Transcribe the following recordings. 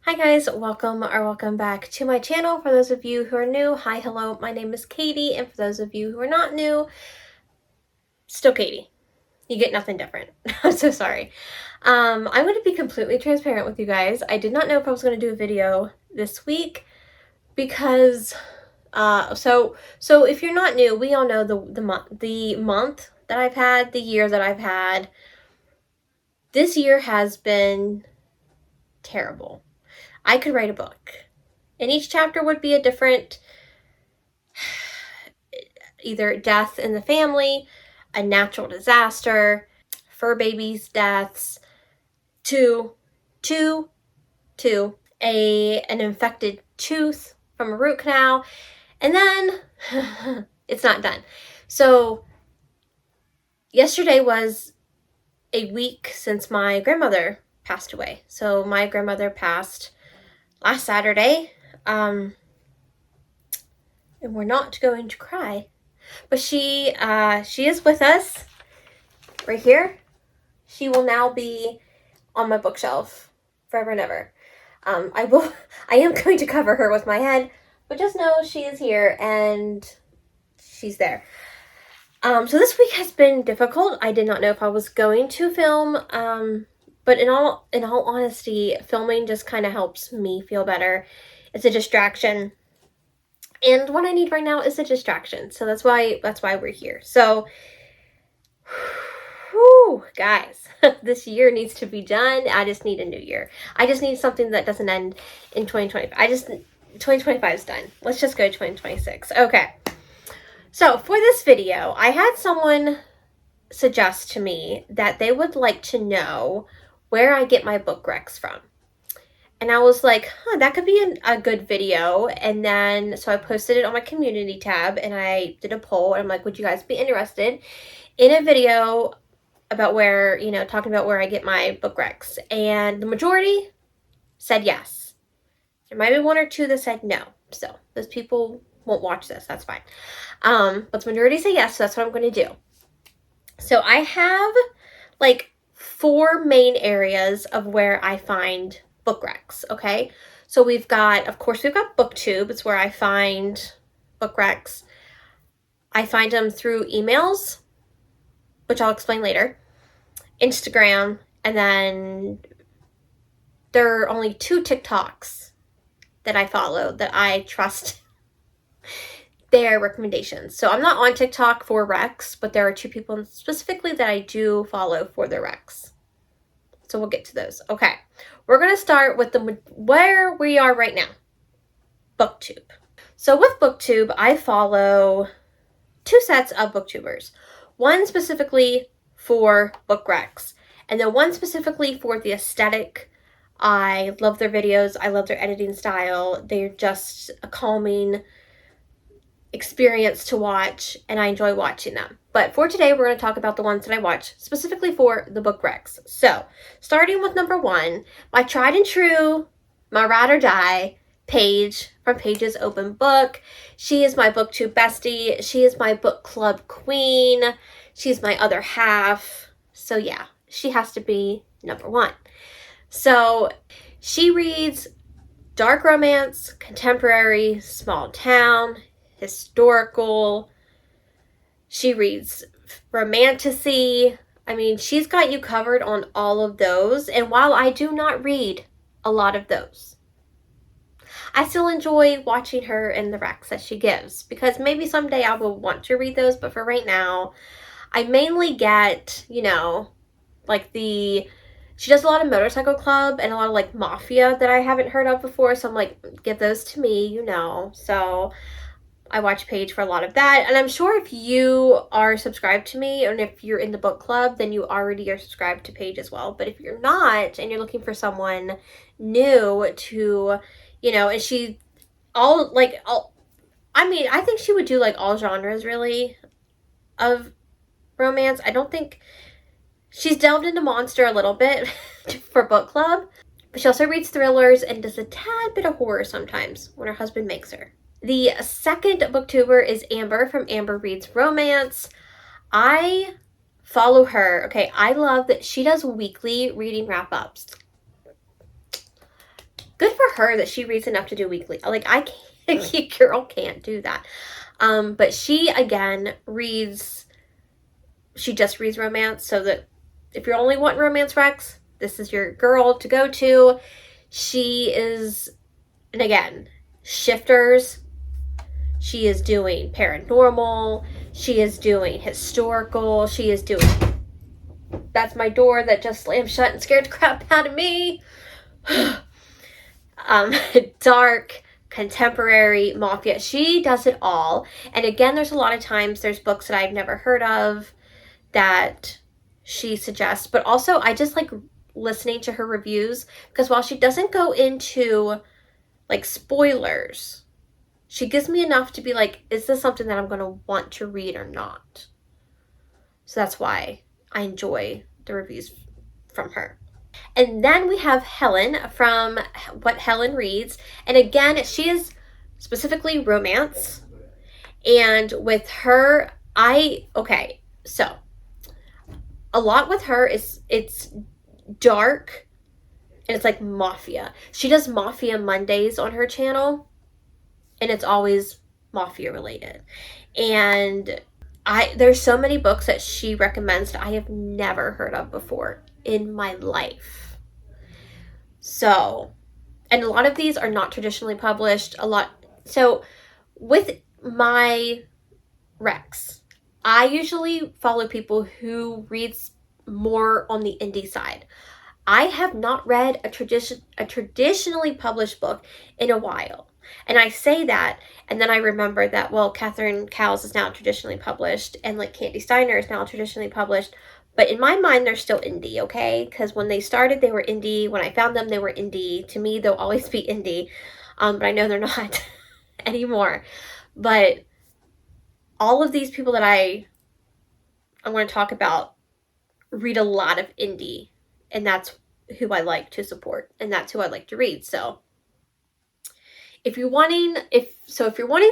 Hi guys, welcome back to my channel. For those of you who are new, hi, hello, my name is Katie, and for those of you who are not new, still Katie. You get nothing different. I'm so sorry. I'm going to be completely transparent with you guys. I did not know if I was going to do a video this week because, so if you're not new, we all know the month that I've had, the year that I've had. This year has been terrible. I could write a book, and each chapter would be a different either death in the family, a natural disaster, fur babies' deaths, to an infected tooth from a root canal, and then it's not done. So yesterday was a week since my grandmother passed away. So my grandmother passed last Saturday, and we're not going to cry. But she is with us right here. She will now be on my bookshelf forever and ever. I am going to cover her with my head, but just know she is here and she's there. So this week has been difficult. I did not know if I was going to film, but in all honesty, filming just kind of helps me feel better. It's a distraction. And what I need right now is a distraction. So that's why we're here. So, whew, guys, this year needs to be done. I just need a new year. I just need something that doesn't end in 2025. 2025 is done. Let's just go to 2026. Okay. So for this video, I had someone suggest to me that they would like to know where I get my book recs from. And I was like, that could be a good video. And then, so I posted it on my community tab and I did a poll. And I'm like, would you guys be interested in a video about where, talking about where I get my book recs? And the majority said yes. There might be one or two that said no. So those people won't watch this. That's fine. But the majority say yes. So that's what I'm going to do. So I have like 4 main areas of where I find book recs, okay? So we've got booktube. It's where I find book recs. I find them through emails, which I'll explain later, Instagram, and then there are only 2 TikToks that I follow that I trust their recommendations. So I'm not on TikTok for recs, but there are 2 people specifically that I do follow for their recs. So we'll get to those. Okay. We're going to start with where we are right now. BookTube. So with BookTube, I follow 2 sets of booktubers. One specifically for book recs, and then one specifically for the aesthetic. I love their videos. I love their editing style. They're just a calming experience to watch, and I enjoy watching them. But for today, we're going to talk about the ones that I watch specifically for the book recs. So, starting with number 1, my tried and true, my ride or die, Paige from Paige's Open Book. She is my booktube bestie. She is my book club queen. She's my other half. So yeah, she has to be number 1. So, she reads dark romance, contemporary, small town, historical. She reads romantasy. I mean, she's got you covered on all of those. And while I do not read a lot of those, I still enjoy watching her and the recs that she gives, because maybe someday I will want to read those. But for right now, I mainly get, she does a lot of motorcycle club and a lot of like mafia that I haven't heard of before. So I'm like, give those to me, So I watch Paige for a lot of that. And I'm sure if you are subscribed to me, and if you're in the book club, then you already are subscribed to Paige as well. But if you're not, and you're looking for someone new to, and she I think she would do like all genres really of romance. I don't think she's delved into monster a little bit for book club, but she also reads thrillers and does a tad bit of horror sometimes when her husband makes her. The second booktuber is Amber from Amber Reads Romance. I follow her. Okay, I love that she does weekly reading wrap-ups. good for her that she reads enough to do weekly. Like, I can't, girl can't do that. But she, again, she just reads romance, so that if you're only wanting romance recs, this is your girl to go to. She is, and again, shifters. She is doing paranormal. She is doing historical. She is doing, that's my door that just slammed shut and scared the crap out of me. Dark, contemporary, mafia. She does it all. And again, there's a lot of times there's books that I've never heard of that she suggests, but also I just like listening to her reviews, because while she doesn't go into like spoilers, she gives me enough to be like, is this something that I'm going to want to read or not? So that's why I enjoy the reviews from her. And then we have Helen from What Helen Reads. And again, she is specifically romance. And with her, so a lot with her is it's dark and it's like mafia. She does Mafia Mondays on her channel, and it's always mafia related. And there's so many books that she recommends that I have never heard of before in my life. So, and a lot of these are not traditionally published. So with my recs, I usually follow people who reads more on the indie side. I have not read a traditionally published book in a while. And I say that, and then I remember that, well, Catherine Cowles is now traditionally published, and like Candy Steiner is now traditionally published. But in my mind, they're still indie, okay? Because when they started, they were indie. When I found them, they were indie. To me, they'll always be indie. But I know they're not anymore. But all of these people that I'm going to talk about read a lot of indie, and that's who I like to support, and that's who I like to read. So if you're wanting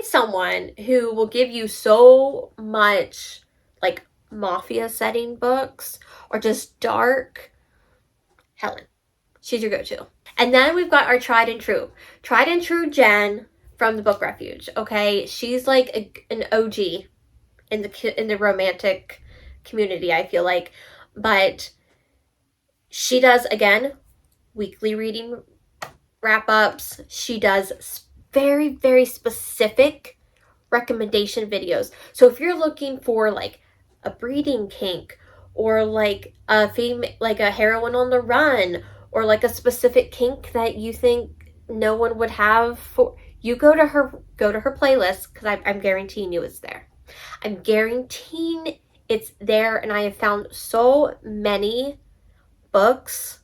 someone who will give you so much like mafia setting books or just dark, Helen, she's your go-to. And then we've got our tried and true Jen from the Book Refuge. Okay, she's like an OG in the romantic community, I feel like. But she does, again, weekly reading wrap-ups. She does very, very specific recommendation videos. So if you're looking for like a breeding kink, or like a heroine on the run, or like a specific kink that you think no one would have, you go to her playlist, because I'm guaranteeing you it's there. I'm guaranteeing it's there, and I have found so many books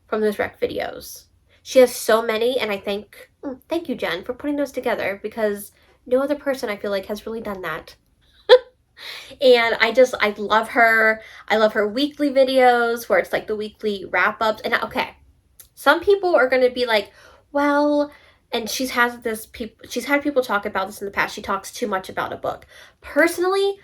from those rec videos. She has so many, and I thank you, Jen, for putting those together, because no other person I feel like has really done that. And I love her. I love her weekly videos where it's like the weekly wrap-ups. And okay, some people are going to be like, well, and she's had people talk about this in the past, she talks too much about a book. Personally,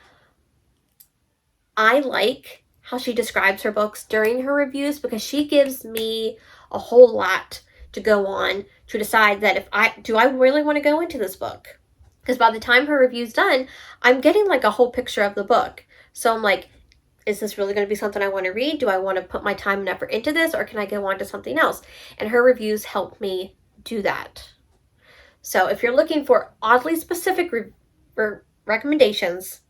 I like how she describes her books during her reviews, because she gives me a whole lot to go on to decide that if I really want to go into this book. Because by the time her review's done, I'm getting like a whole picture of the book. So I'm like, is this really going to be something I want to read? Do I want to put my time and effort into this, or can I go on to something else? And her reviews help me do that. So if you're looking for oddly specific recommendations,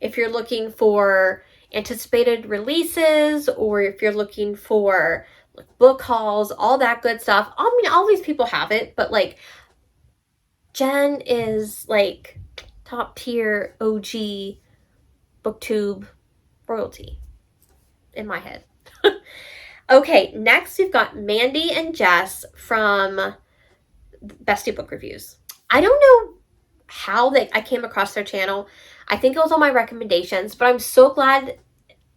if you're looking for anticipated releases, or if you're looking for like book hauls, all that good stuff. I mean, all these people have it, but like Jen is like top tier OG booktube royalty in my head. Okay, next we've got Mandy and Jess from Bestie Book Reviews. I don't know how I came across their channel. I think it was on my recommendations, but I'm so glad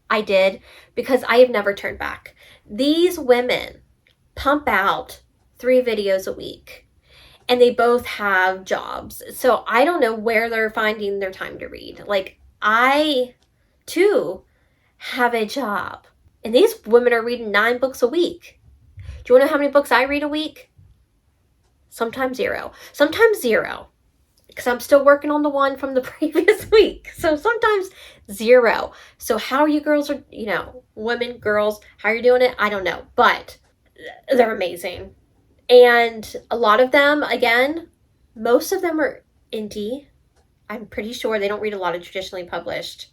I did, because I have never turned back. These women pump out 3 videos a week, and they both have jobs. So I don't know where they're finding their time to read. Like, I too have a job, and these women are reading 9 books a week. Do you want to know how many books I read a week? Sometimes zero. Sometimes zero. Because I'm still working on the one from the previous week. So sometimes zero. So how are you girls, are, you know, women, girls, how are you doing it? I don't know. But they're amazing. And a lot of them, again, most of them are indie. I'm pretty sure they don't read a lot of traditionally published.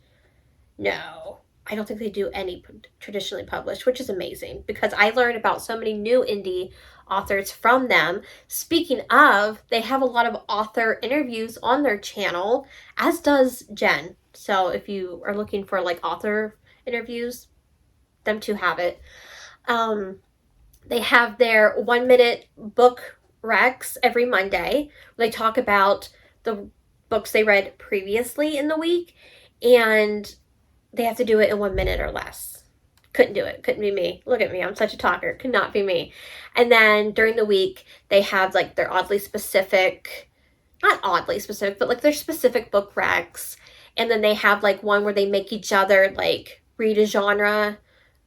No, I don't think they do any traditionally published, which is amazing because I learned about so many new indie authors from them. Speaking of, they have a lot of author interviews on their channel, as does Jen. So if you are looking for like author interviews, them two have it. They have their 1 minute book recs every Monday. They talk about the books they read previously in the week, and they have to do it in 1 minute or less. Couldn't do it. Couldn't be me. Look at me. I'm such a talker. Could not be me. And then during the week, they have like their oddly specific, not oddly specific, but like their specific book recs. And then they have like one where they make each other like read a genre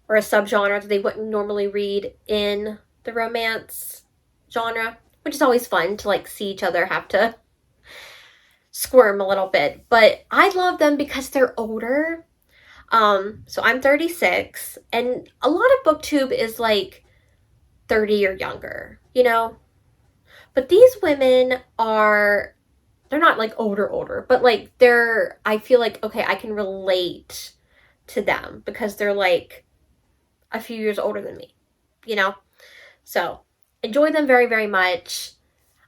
or a subgenre that they wouldn't normally read in the romance genre, which is always fun to like see each other have to squirm a little bit. But I love them because they're older. So I'm 36, and a lot of booktube is like 30 or younger, you know? But these women are, they're not like older, but like I feel like, okay, I can relate to them because they're like a few years older than me, you know? So enjoy them very, very much.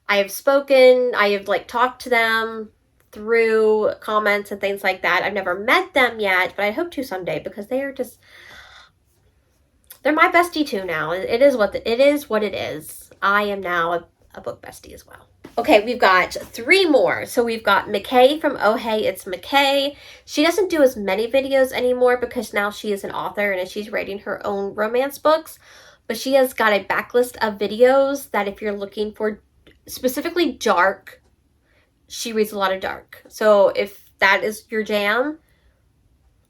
I have like talked to them through comments and things like that. I've never met them yet, but I hope to someday because they're my bestie too now. It is what it is. I am now a book bestie as well. Okay, we've got 3 more. So we've got McKay from Oh Hey, It's McKay. She doesn't do as many videos anymore because now she is an author and she's writing her own romance books. But she has got a backlist of videos that if you're looking for specifically dark, she reads a lot of dark. So if that is your jam,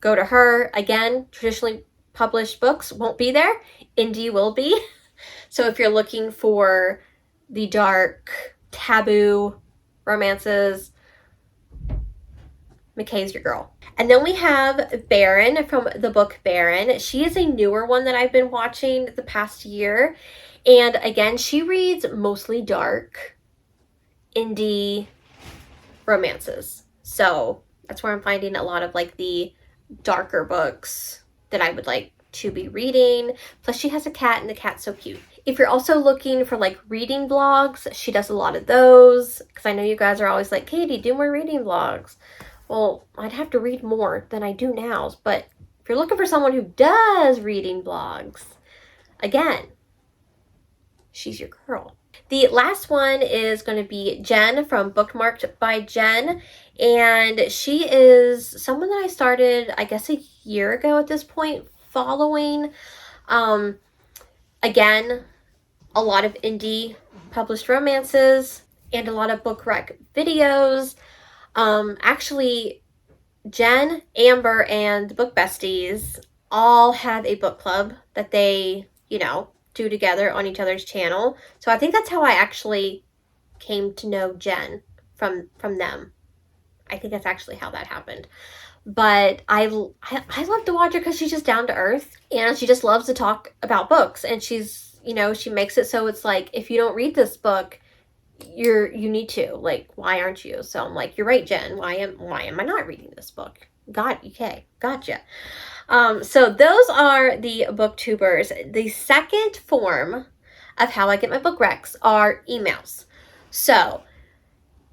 go to her. Again, traditionally published books won't be there. Indie will be. So if you're looking for the dark, taboo romances, McKay's your girl. And then we have Baron from the book Baron. She is a newer one that I've been watching the past year. And again, she reads mostly dark, indie romances. So that's where I'm finding a lot of like the darker books that I would like to be reading. Plus she has a cat and the cat's so cute. If you're also looking for like reading vlogs, she does a lot of those because I know you guys are always like, Katie, do more reading vlogs. Well, I'd have to read more than I do now, but if you're looking for someone who does reading vlogs, again, she's your girl. The last one is going to be Jen from Bookmarked by Jen, and she is someone that I started, I guess, a year ago at this point, following. Again, a lot of indie published romances and a lot of book rec videos. Actually, Jen, Amber, and the Book Besties all have a book club that they, you know, do together on each other's channel. So I think that's how I actually came to know Jen from them. I think that's actually how that happened. But I love to watch her because she's just down to earth and she just loves to talk about books. And she's, you know, she makes it so it's like, if you don't read this book, you need to, like, why aren't you? So I'm like, you're right, Jen, why am I not reading this book? Okay, gotcha. So those are the booktubers. The second form of how I get my book recs are emails. So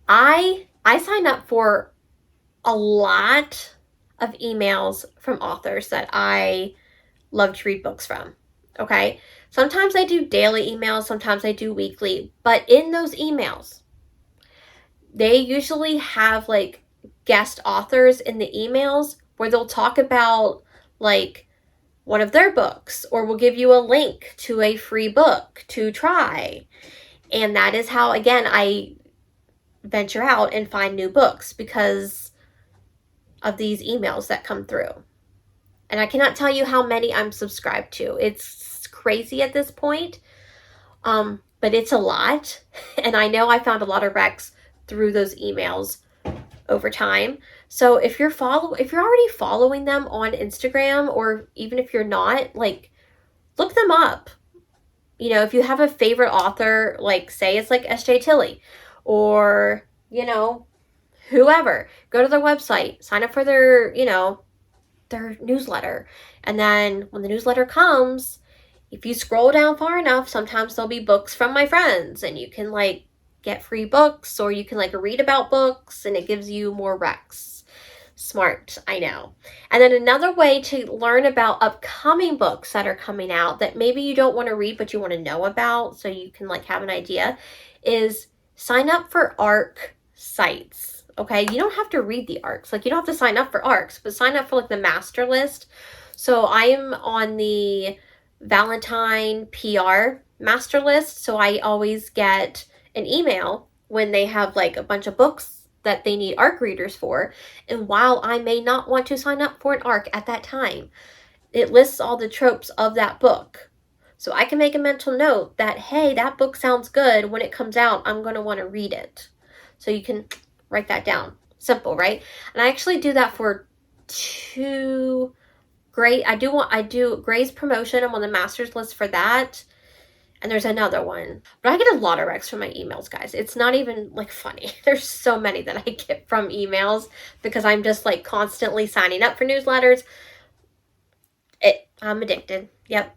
I sign up for a lot of emails from authors that I love to read books from. Okay, sometimes I do daily emails, sometimes I do weekly, but in those emails, they usually have like guest authors in the emails where they'll talk about like one of their books, or will give you a link to a free book to try. And that is how, again, I venture out and find new books because of these emails that come through. And I cannot tell you how many I'm subscribed to. It's crazy at this point. But it's a lot. And I know I found a lot of recs through those emails over time. So if you're already following them on Instagram, or even if you're not, like, look them up. You know, if you have a favorite author, like, say it's like S.J. Tilley, or, you know, whoever, go to their website, sign up for their, you know, their newsletter. And then when the newsletter comes, if you scroll down far enough, sometimes there'll be books from my friends, and you can, like, get free books, or you can, like, read about books, and it gives you more recs. Smart, I know. And then another way to learn about upcoming books that are coming out that maybe you don't want to read but you want to know about, so you can, like, have an idea, is sign up for ARC sites. Okay, you don't have to read the ARCs. Like, you don't have to sign up for ARCs, but sign up for, like, the master list. So I am on the Valentine PR master list, so I always get an email when they have, like, a bunch of books that they need ARC readers for. And while I may not want to sign up for an ARC at that time, it lists all the tropes of that book. So I can make a mental note that, hey, that book sounds good. When it comes out, I'm going to want to read it. So you can write that down. Simple, right? And I actually do that for two great. I do Gray's promotion. I'm on the master's list for that. And there's another one. But I get a lot of recs from my emails, guys. It's not even, like, funny. There's so many that I get from emails because I'm just, like, constantly signing up for newsletters. I'm addicted. Yep.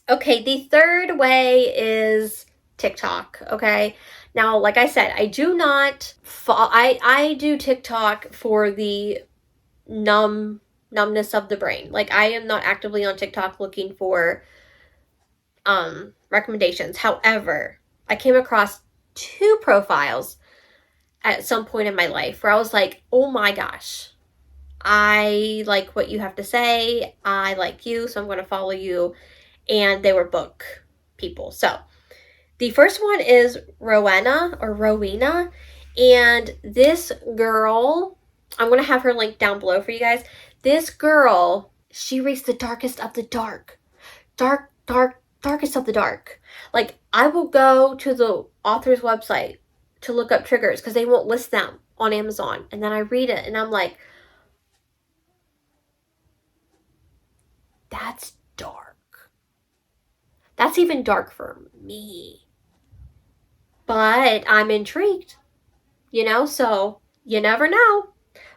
Okay, the third way is TikTok, okay? Now, like I said, I do not I do TikTok for the numbness of the brain. Like, I am not actively on TikTok looking for recommendations. However, I came across two profiles at some point in my life where I was like, oh my gosh, I like what you have to say. I like you, so I'm going to follow you. And they were book people. So the first one is Rowena. And this girl, I'm going to have her link down below for you guys. This girl, she reads the darkest of the dark. Darkest of the dark. Like, I will go to the author's website to look up triggers because they won't list them on Amazon. And then I read it and I'm like, that's dark. That's even dark for me. But I'm intrigued, you know, so you never know.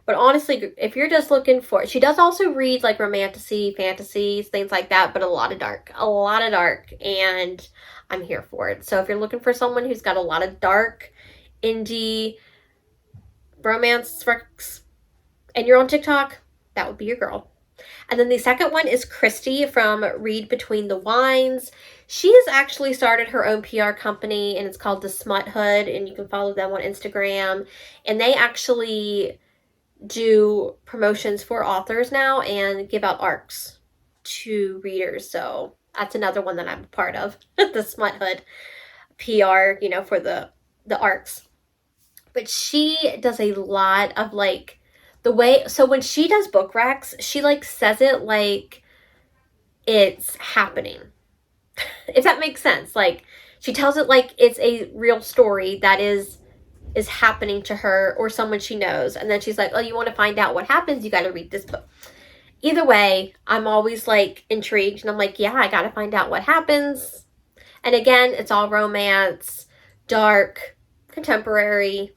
But honestly, if you're just looking for, she does also read, like, romantasy, fantasies, things like that, but a lot of dark, and I'm here for it. So if you're looking for someone who's got a lot of dark, indie, romance works, and you're on TikTok, that would be your girl. And then the second one is Christy from Read Between the Wines. She has actually started her own PR company, and it's called The Smut Hood, and you can follow them on Instagram. And they actually do promotions for authors now and give out ARCs to readers. So that's another one that I'm a part of, the Smut Hood PR, you know, for the ARCs. But she does a lot of, like, the way, so when she does book recs, she, like, says it like it's happening. If that makes sense. Like, she tells it like it's a real story that is happening to her or someone she knows. And then she's like, oh, you want to find out what happens? You got to read this book. Either way, I'm always, like, intrigued. And I'm like, yeah, I got to find out what happens. And again, it's all romance, dark, contemporary.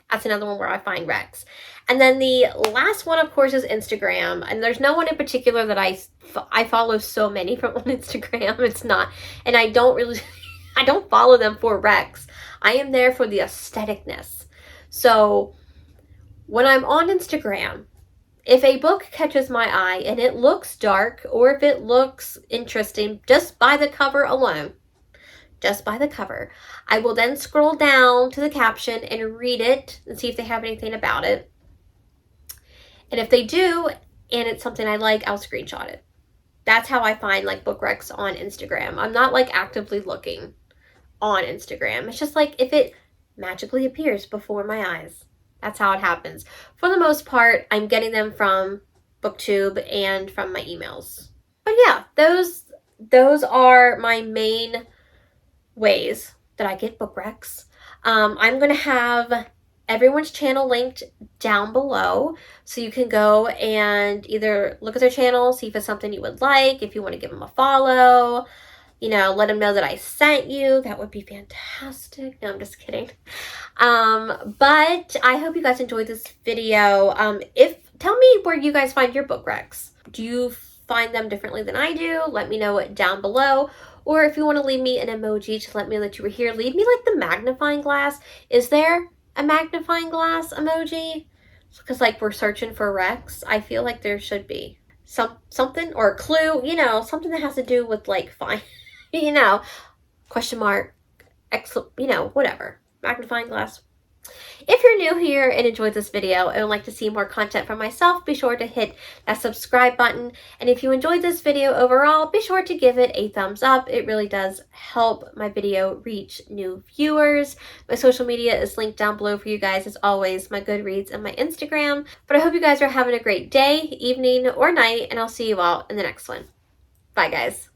That's another one where I find recs. And then the last one, of course, is Instagram. And there's no one in particular that I follow so many from on Instagram. It's not. And I don't follow them for recs. I am there for the aestheticness. So when I'm on Instagram, if a book catches my eye and it looks dark, or if it looks interesting just by the cover alone, I will then scroll down to the caption and read it and see if they have anything about it. And if they do, and it's something I like, I'll screenshot it. That's how I find, like, book recs on Instagram. I'm not, like, actively looking on Instagram. It's just, like, if it magically appears before my eyes. That's how it happens. For the most part, I'm getting them from BookTube and from my emails. But yeah, those are my main ways that I get book recs. I'm going to have everyone's channel linked down below, so you can go and either look at their channel, see if it's something you would like, if you want to give them a follow, you know, let them know that I sent you. That would be fantastic. No, I'm just kidding. But I hope you guys enjoyed this video. Tell me where you guys find your book recs. Do you find them differently than I do? Let me know it down below. Or if you want to leave me an emoji to let me know that you were here, leave me like the magnifying glass. Is there a magnifying glass emoji? Because like we're searching for recs. I feel like there should be something or a clue, you know, something that has to do with like fine, you know, question mark, you know, whatever. Magnifying glass. If you're new here and enjoyed this video and would like to see more content from myself, be sure to hit that subscribe button. And if you enjoyed this video overall, be sure to give it a thumbs up. It really does help my video reach new viewers. My social media is linked down below for you guys, as always, my Goodreads and my Instagram. But I hope you guys are having a great day, evening, or night, and I'll see you all in the next one. Bye, guys.